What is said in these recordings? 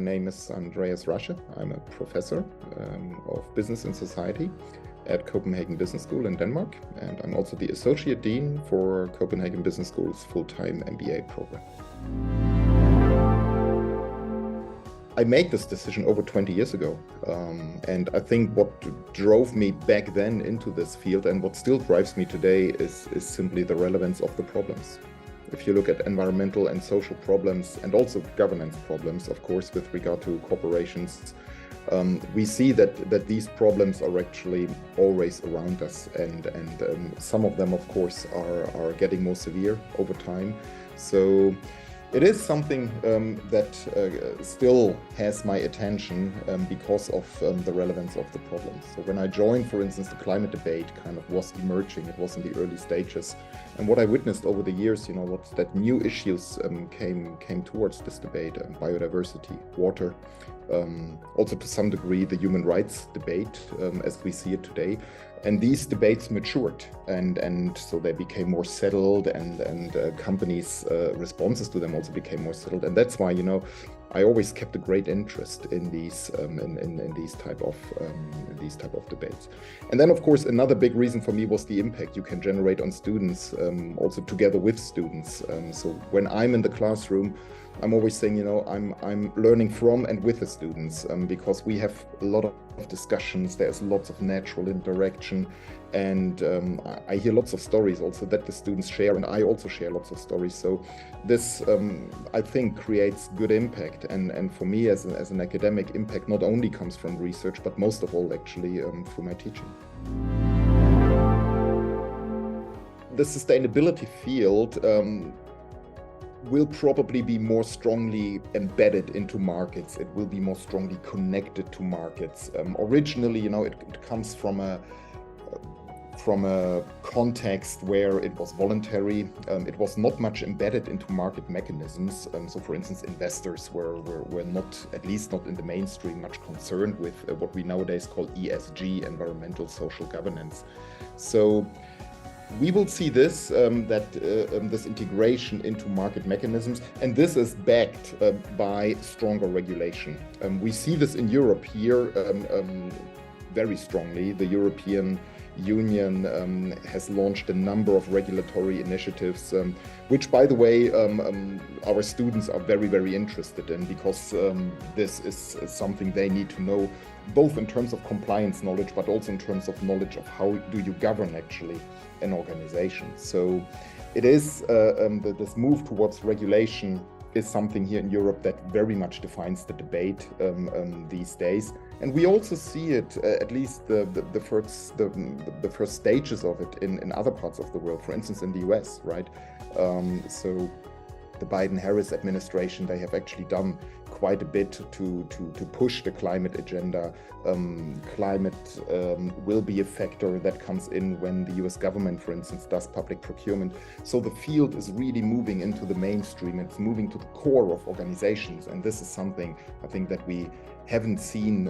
name is Andreas Rasche. I'm a professor of Business and Society at Copenhagen Business School in Denmark, and I'm also the Associate Dean for Copenhagen Business School's full-time MBA program. I made this decision over 20 years ago, and I think what drove me back then into this field and what still drives me today is simply the relevance of the problems. If you look at environmental and social problems and also governance problems, of course, with regard to corporations, we see that these problems are actually always around us, and some of them, of course, are getting more severe over time. So it is something that still has my attention because of the relevance of the problems. So when I joined, for instance, the climate debate kind of was emerging. It was in the early stages. And what I witnessed over the years, was that new issues came towards this debate: biodiversity, water, also to some degree the human rights debate as we see it today. And these debates matured, and so they became more settled, and companies' responses to them also became more settled. And that's why, I always kept a great interest in these these type of debates. And then, of course, another big reason for me was the impact you can generate on students, also together with students. So when I'm in the classroom, I'm always saying, I'm learning from and with the students, because we have a lot of discussions. There's lots of natural interaction, and I hear lots of stories also that the students share, and I also share lots of stories. So this, I think, creates good impact. And for me, as an academic, impact not only comes from research, but most of all, actually, through my teaching. The sustainability field will probably be more strongly embedded into markets. It will be more strongly connected to markets. Originally, it comes from a context where it was voluntary. It was not much embedded into market mechanisms. So, for instance, investors were not, at least not in the mainstream, much concerned with what we nowadays call ESG, environmental social governance. So we will see this, this integration into market mechanisms, and this is backed by stronger regulation. We see this in Europe here very strongly. The European Union has launched a number of regulatory initiatives, which, by the way, our students are very, very interested in, because this is something they need to know, both in terms of compliance knowledge, but also in terms of knowledge of how do you govern actually an organization. So it is this move towards regulation is something here in Europe that very much defines the debate these days. And we also see it, at least the first stages of it in other parts of the world, for instance, in the US, right? So the Biden-Harris administration, they have actually done quite a bit to push the climate agenda. Climate will be a factor that comes in when the US government, for instance, does public procurement. So the field is really moving into the mainstream. It's moving to the core of organizations. And this is something I think that we haven't seen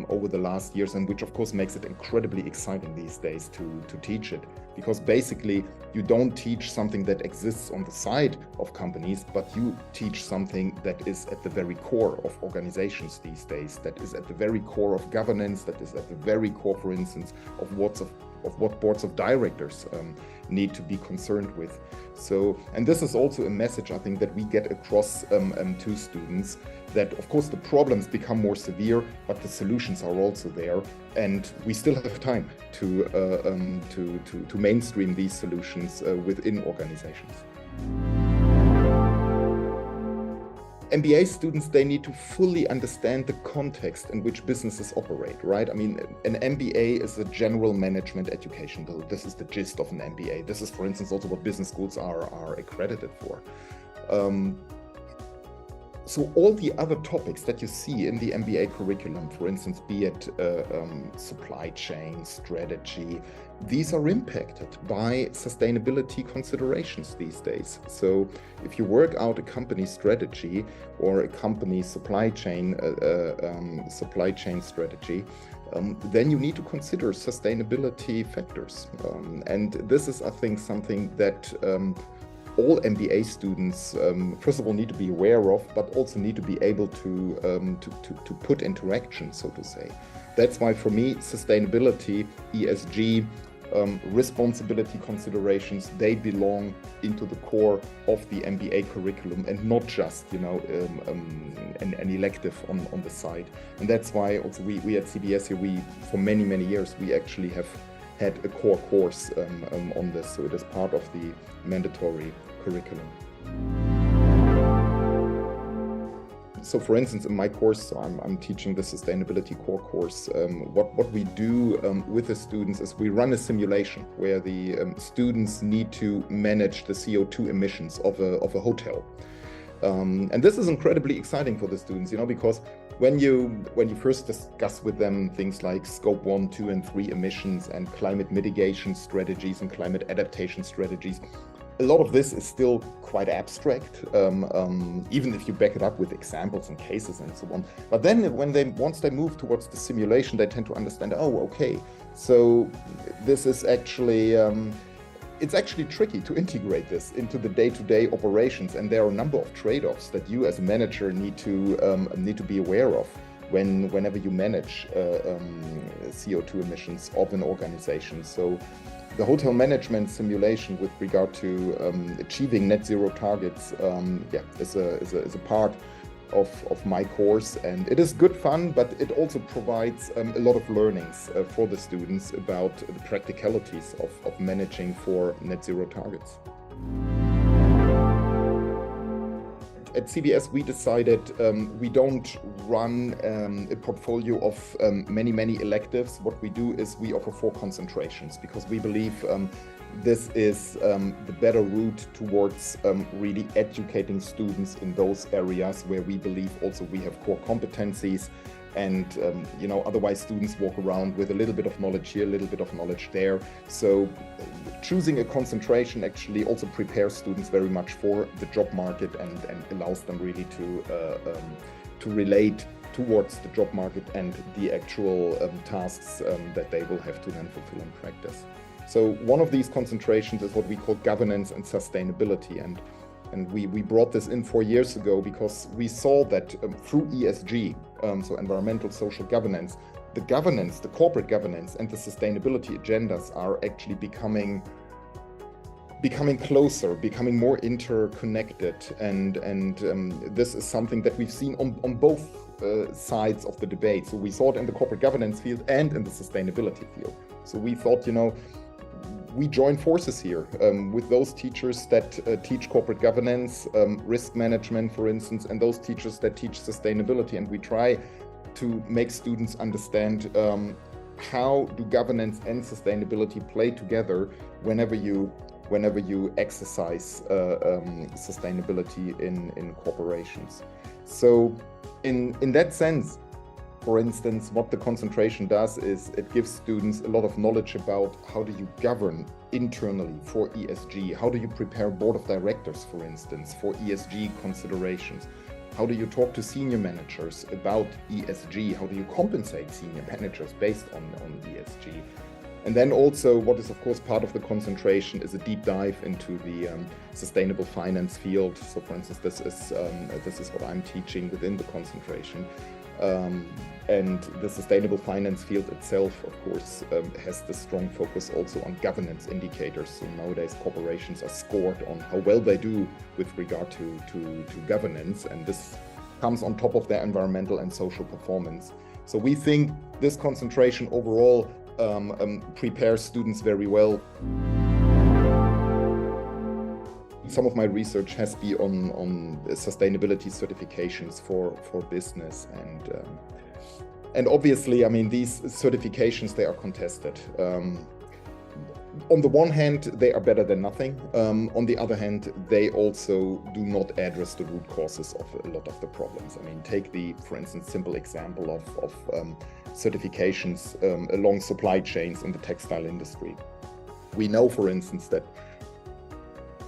over the last years, and which of course makes it incredibly exciting these days to teach it. Because basically you don't teach something that exists on the side of companies, but you teach something that is at the very core of organizations these days, that is at the very core of governance, that is at the very core, for instance, of what boards of directors need to be concerned with. So, and this is also a message I think that we get across to students, that of course the problems become more severe, but the solutions are also there, and we still have time to mainstream these solutions within organizations. MBA students, they need to fully understand the context in which businesses operate, right? I mean, an MBA is a general management education. This is the gist of an MBA. This is, for instance, also what business schools are accredited for. So all the other topics that you see in the MBA curriculum, for instance, be it supply chain, strategy, these are impacted by sustainability considerations these days. So if you work out a company strategy or a company supply chain strategy, then you need to consider sustainability factors. And this is, I think, something that all MBA students, first of all, need to be aware of, but also need to be able to put into action, so to say. That's why for me, sustainability, ESG, responsibility considerations, they belong into the core of the MBA curriculum and not just, an elective on the side. And that's why also we at CBS here, for many years, we actually have had a core course on this, so it is part of the mandatory curriculum. So for instance, in my course, so I'm teaching the sustainability core course. What we do with the students is we run a simulation where the students need to manage the CO2 emissions of a hotel. And this is incredibly exciting for the students, because when you first discuss with them things like scope 1, 2, and 3 emissions and climate mitigation strategies and climate adaptation strategies, a lot of this is still quite abstract, even if you back it up with examples and cases and so on. But then once they move towards the simulation, they tend to understand, oh, okay, so this is actually, it's actually tricky to integrate this into the day-to-day operations. And there are a number of trade-offs that you as a manager need to be aware of whenever you manage CO2 emissions of an organization. So the hotel management simulation with regard to achieving net zero targets is a part of my course, and it is good fun, but it also provides a lot of learnings for the students about the practicalities of managing for net zero targets. At CBS, we decided we don't run a portfolio of many electives. What we do is we offer 4 concentrations, because we believe this is the better route towards really educating students in those areas where we believe also we have core competencies. And otherwise students walk around with a little bit of knowledge here, a little bit of knowledge there. So choosing a concentration actually also prepares students very much for the job market and allows them really to relate towards the job market and the actual tasks that they will have to then fulfill in practice. So one of these concentrations is what we call governance and sustainability. And we brought this in 4 years ago because we saw that through ESG, so environmental social governance, the corporate governance and the sustainability agendas are actually becoming closer, becoming more interconnected. And this is something that we've seen on both sides of the debate. So we saw it in the corporate governance field and in the sustainability field. So we thought, we join forces here with those teachers that teach corporate governance, risk management, for instance, and those teachers that teach sustainability. And we try to make students understand how do governance and sustainability play together whenever you exercise sustainability in corporations. So in that sense, for instance, what the concentration does is it gives students a lot of knowledge about how do you govern internally for ESG, how do you prepare a board of directors, for instance, for ESG considerations, how do you talk to senior managers about ESG, how do you compensate senior managers based on ESG. And then also what is of course part of the concentration is a deep dive into the sustainable finance field. So for instance, this is what I'm teaching within the concentration. And the sustainable finance field itself, of course, has the strong focus also on governance indicators. So nowadays corporations are scored on how well they do with regard to governance, and this comes on top of their environmental and social performance. So we think this concentration overall prepares students very well. Some of my research has been on sustainability certifications for business, and obviously, I mean, these certifications, they are contested. On the one hand, they are better than nothing. On the other hand, they also do not address the root causes of a lot of the problems. I mean, take for instance, simple example of certifications along supply chains in the textile industry. We know, for instance, that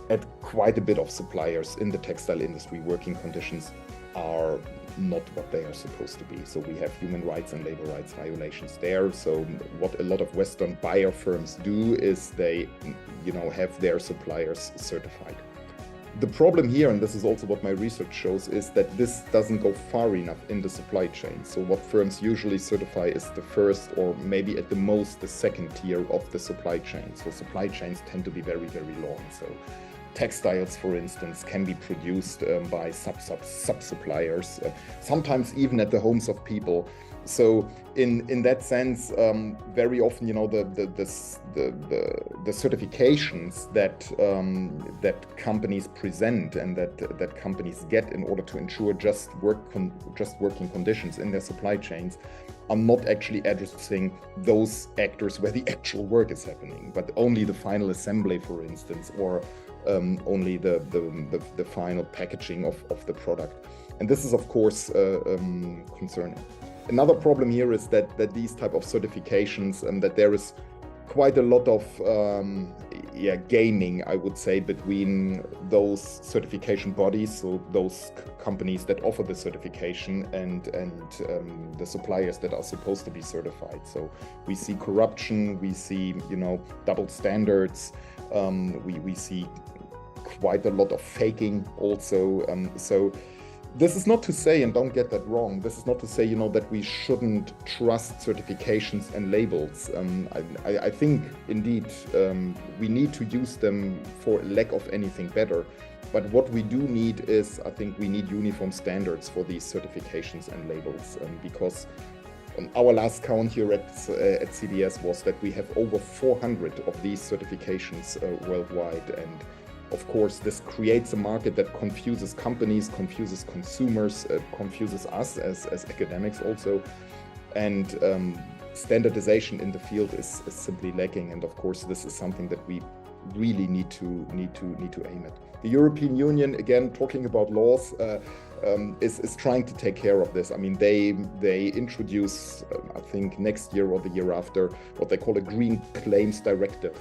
at quite a bit of suppliers in the textile industry, working conditions are not what they are supposed to be. So we have human rights and labor rights violations there. So what a lot of Western buyer firms do is they, have their suppliers certified. The problem here, and this is also what my research shows, is that this doesn't go far enough in the supply chain. So what firms usually certify is the first, or maybe at the most the second tier of the supply chain. So supply chains tend to be very, very long. So textiles, for instance, can be produced by sub-suppliers, sometimes even at the homes of people. So in that sense, very often, the certifications that companies present and that companies get in order to ensure just working conditions in their supply chains are not actually addressing those actors where the actual work is happening, but only the final assembly, for instance, or only the final packaging of the product. And this is, of course, concerning. Another problem here is that these type of certifications, that there is quite a lot of gaming, I would say, between those certification bodies, so those companies that offer the certification, and the suppliers that are supposed to be certified. So we see corruption, we see double standards, we see quite a lot of faking also. So this is not to say, and don't get that wrong, this is not to say, that we shouldn't trust certifications and labels. I think, indeed, we need to use them for lack of anything better. But what we do need is, I think we need uniform standards for these certifications and labels, because our last count here at CBS was that we have over 400 of these certifications worldwide. And of course, this creates a market that confuses companies, confuses consumers, confuses us as academics also. And standardization in the field is simply lacking. And of course, this is something that we really need to aim at. The European Union, again, talking about laws, is trying to take care of this. I mean, they introduce, I think next year or the year after, what they call a Green Claims Directive,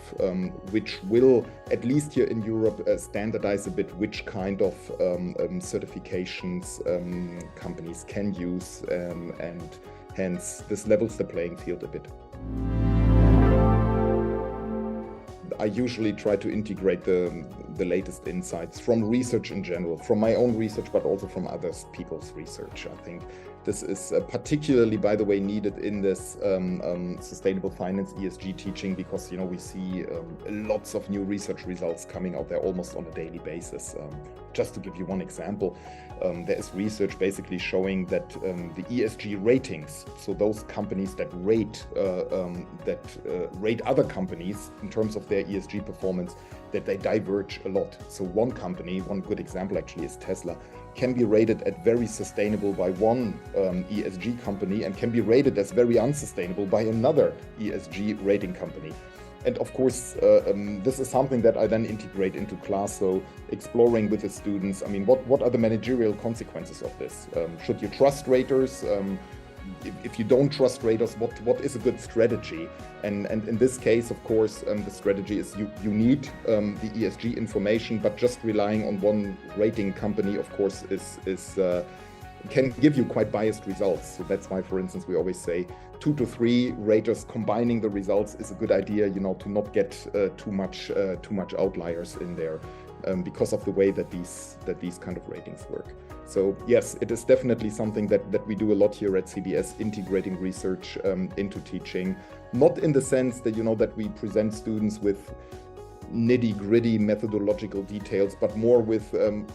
which will, at least here in Europe, standardize a bit which kind of certifications companies can use, and hence this levels the playing field a bit. I usually try to integrate the latest insights from research in general, from my own research, but also from other people's research. I think this is particularly, by the way, needed in this sustainable finance ESG teaching, because we see lots of new research results coming out there almost on a daily basis. Just to give you one example, there is research basically showing that the ESG ratings, so those companies that rate other companies in terms of their ESG performance, that they diverge a lot. So one company, one good example actually is Tesla, can be rated as very sustainable by one ESG company and can be rated as very unsustainable by another ESG rating company. And of course, this is something that I then integrate into class. So exploring with the students, I mean, what are the managerial consequences of this? Should you trust raters? If you don't trust raters, what is a good strategy? And in this case, of course, the strategy is you need the ESG information, but just relying on one rating company, of course, can give you quite biased results. So that's why, for instance, we always say 2 to 3 raters combining the results is a good idea, to not get too much outliers in there, because of the way that these kind of ratings work. So yes, it is definitely something that we do a lot here at CBS, integrating research into teaching, not in the sense that that we present students with nitty-gritty methodological details, but more with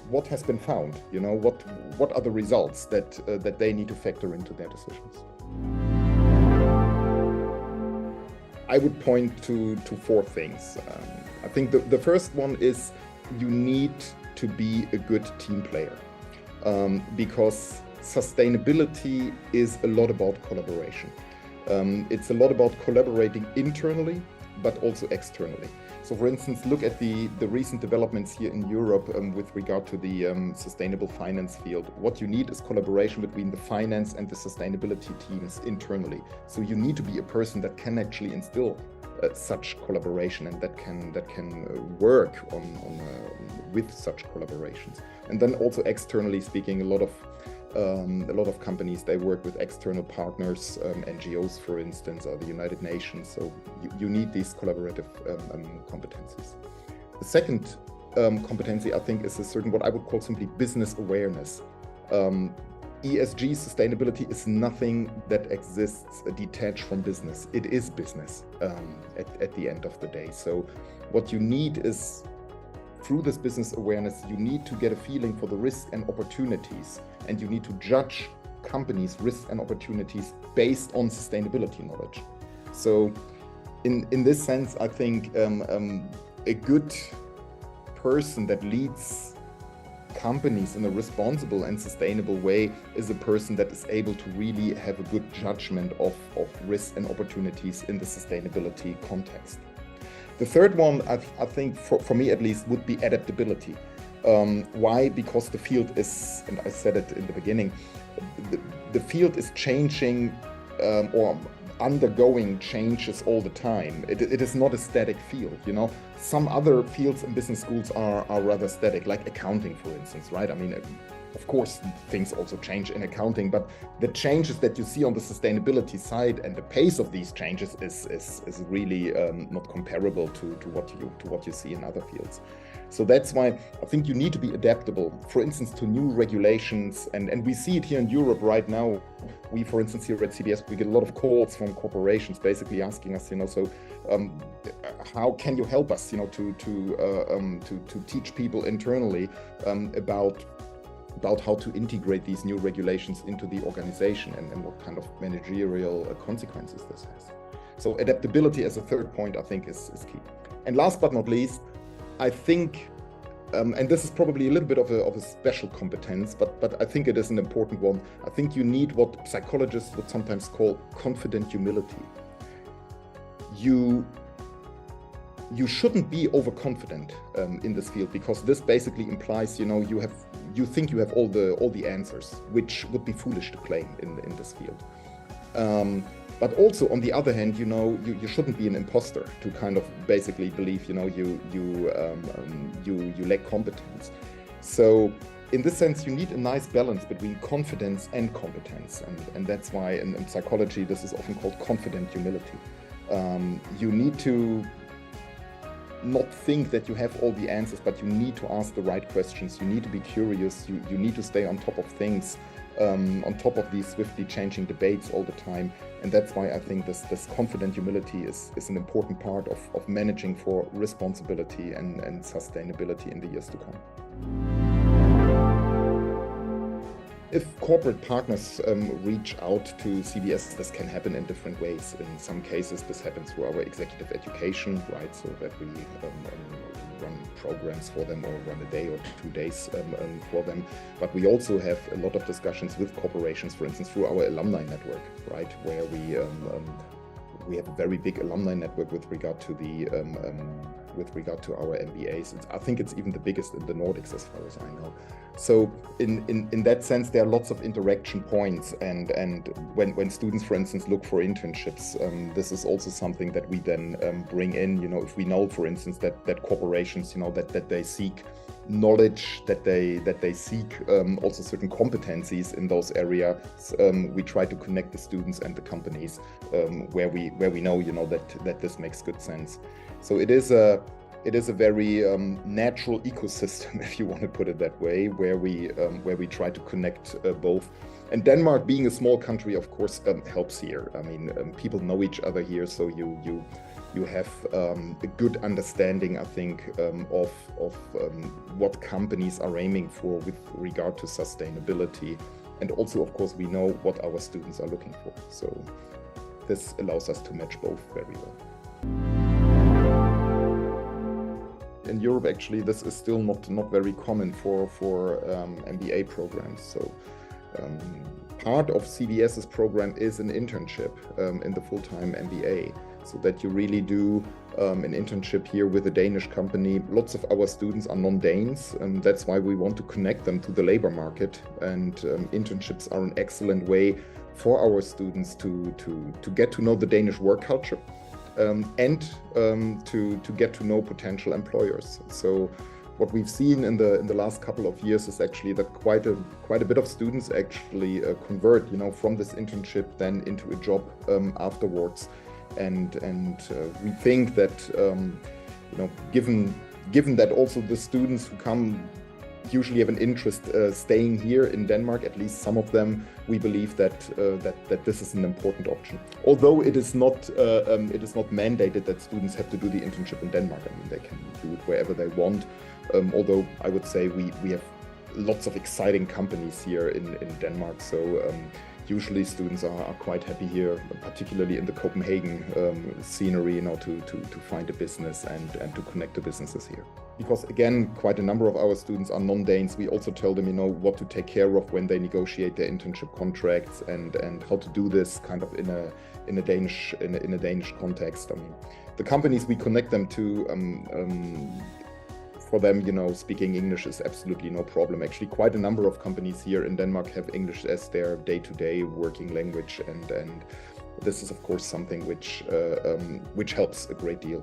what has been found. What are the results that they need to factor into their decisions. I would point to 4 things. I think the first one is you need to be a good team player, because sustainability is a lot about collaboration. It's a lot about collaborating internally, but also externally. So for instance, look at the recent developments here in Europe with regard to the sustainable finance field. What you need is collaboration between the finance and the sustainability teams internally. So you need to be a person that can actually instill such collaboration and that can work with such collaborations. And then also externally speaking, a lot of companies, they work with external partners, NGOs, for instance, or the United Nations. So you need these collaborative competencies. The second competency, I think, is a certain, what I would call simply business awareness. ESG sustainability is nothing that exists detached from business. It is business at the end of the day. So what you need is, through this business awareness, you need to get a feeling for the risks and opportunities, and you need to judge companies' risks and opportunities based on sustainability knowledge. So in this sense, I think a good person that leads companies in a responsible and sustainable way is a person that is able to really have a good judgment of risks and opportunities in the sustainability context. The third one, I think, for me at least, would be adaptability. Why? Because the field is, and I said it in the beginning, the field is changing or undergoing changes all the time. It is not a static field, you know. Some other fields in business schools are rather static, like accounting, for instance, right? I mean, of course, things also change in accounting, but the changes that you see on the sustainability side and the pace of these changes is really not comparable to what you see in other fields. So that's why I think you need to be adaptable, for instance, to new regulations. And we see it here in Europe right now. We, for instance, here at CBS, we get a lot of calls from corporations basically asking us, you know, so how can you help us, you know, to teach people internally about how to integrate these new regulations into the organization and what kind of managerial consequences this has. So adaptability as a third point, I think, is key. And last but not least, I think, and this is probably a little bit of a special competence, but I think it is an important one. I think you need what psychologists would sometimes call confident humility. You shouldn't be overconfident in this field, because this basically implies, you know, you think you have all the answers, which would be foolish to claim in this field. But also, on the other hand, you know, you shouldn't be an imposter to kind of basically believe, you know, you lack competence. So in this sense, you need a nice balance between confidence and competence, and that's why in psychology this is often called confident humility. You need to not think that you have all the answers, but you need to ask the right questions. You need to be curious. You need to stay on top of things, on top of these swiftly changing debates all the time. And that's why I think this confident humility is an important part of managing for responsibility and sustainability in the years to come. If corporate partners reach out to CBS, this can happen in different ways. In some cases, this happens through our executive education, right? So that we run programs for them, or run a day or 2 days for them. But we also have a lot of discussions with corporations, for instance, through our alumni network, right? Where we have a very big alumni network with regard to our MBAs. I think it's even the biggest in the Nordics, as far as I know. So in that sense, there are lots of interaction points, and when students, for instance, look for internships, this is also something that we then bring in. You know, if we know, for instance, that corporations, you know, that they seek knowledge, that they seek also certain competencies in those areas, we try to connect the students and the companies where we know, you know, that this makes good sense. So it is a very natural ecosystem, if you want to put it that way, where we try to connect both. And Denmark, being a small country, of course, helps here. I mean, people know each other here, so you have a good understanding, I think, of what companies are aiming for with regard to sustainability. And also, of course, we know what our students are looking for. So this allows us to match both very well. In Europe, actually, this is still not very common for MBA programs. So part of CBS's program is an internship in the full-time MBA, so that you really do an internship here with a Danish company. Lots of our students are non-Danes, and that's why we want to connect them to the labor market. And internships are an excellent way for our students to get to know the Danish work culture. And to get to know potential employers. So what we've seen in the last couple of years is actually that quite a bit of students actually convert, you know, from this internship then into a job afterwards. And we think that you know, given given that also the students who come usually have an interest staying here in Denmark, at least some of them, we believe that this is an important option. Although it is not mandated that students have to do the internship in Denmark. I mean, they can do it wherever they want. Although I would say we have lots of exciting companies here in Denmark. So usually students are quite happy here, particularly in the Copenhagen scenery, you know, to find a business and to connect to businesses here. Because again, quite a number of our students are non-Danes. We also tell them, you know, what to take care of when they negotiate their internship contracts and how to do this kind of in a Danish context. I mean, the companies we connect them to, for them, you know, speaking English is absolutely no problem. Actually, quite a number of companies here in Denmark have English as their day-to-day working language, and this is of course something which helps a great deal.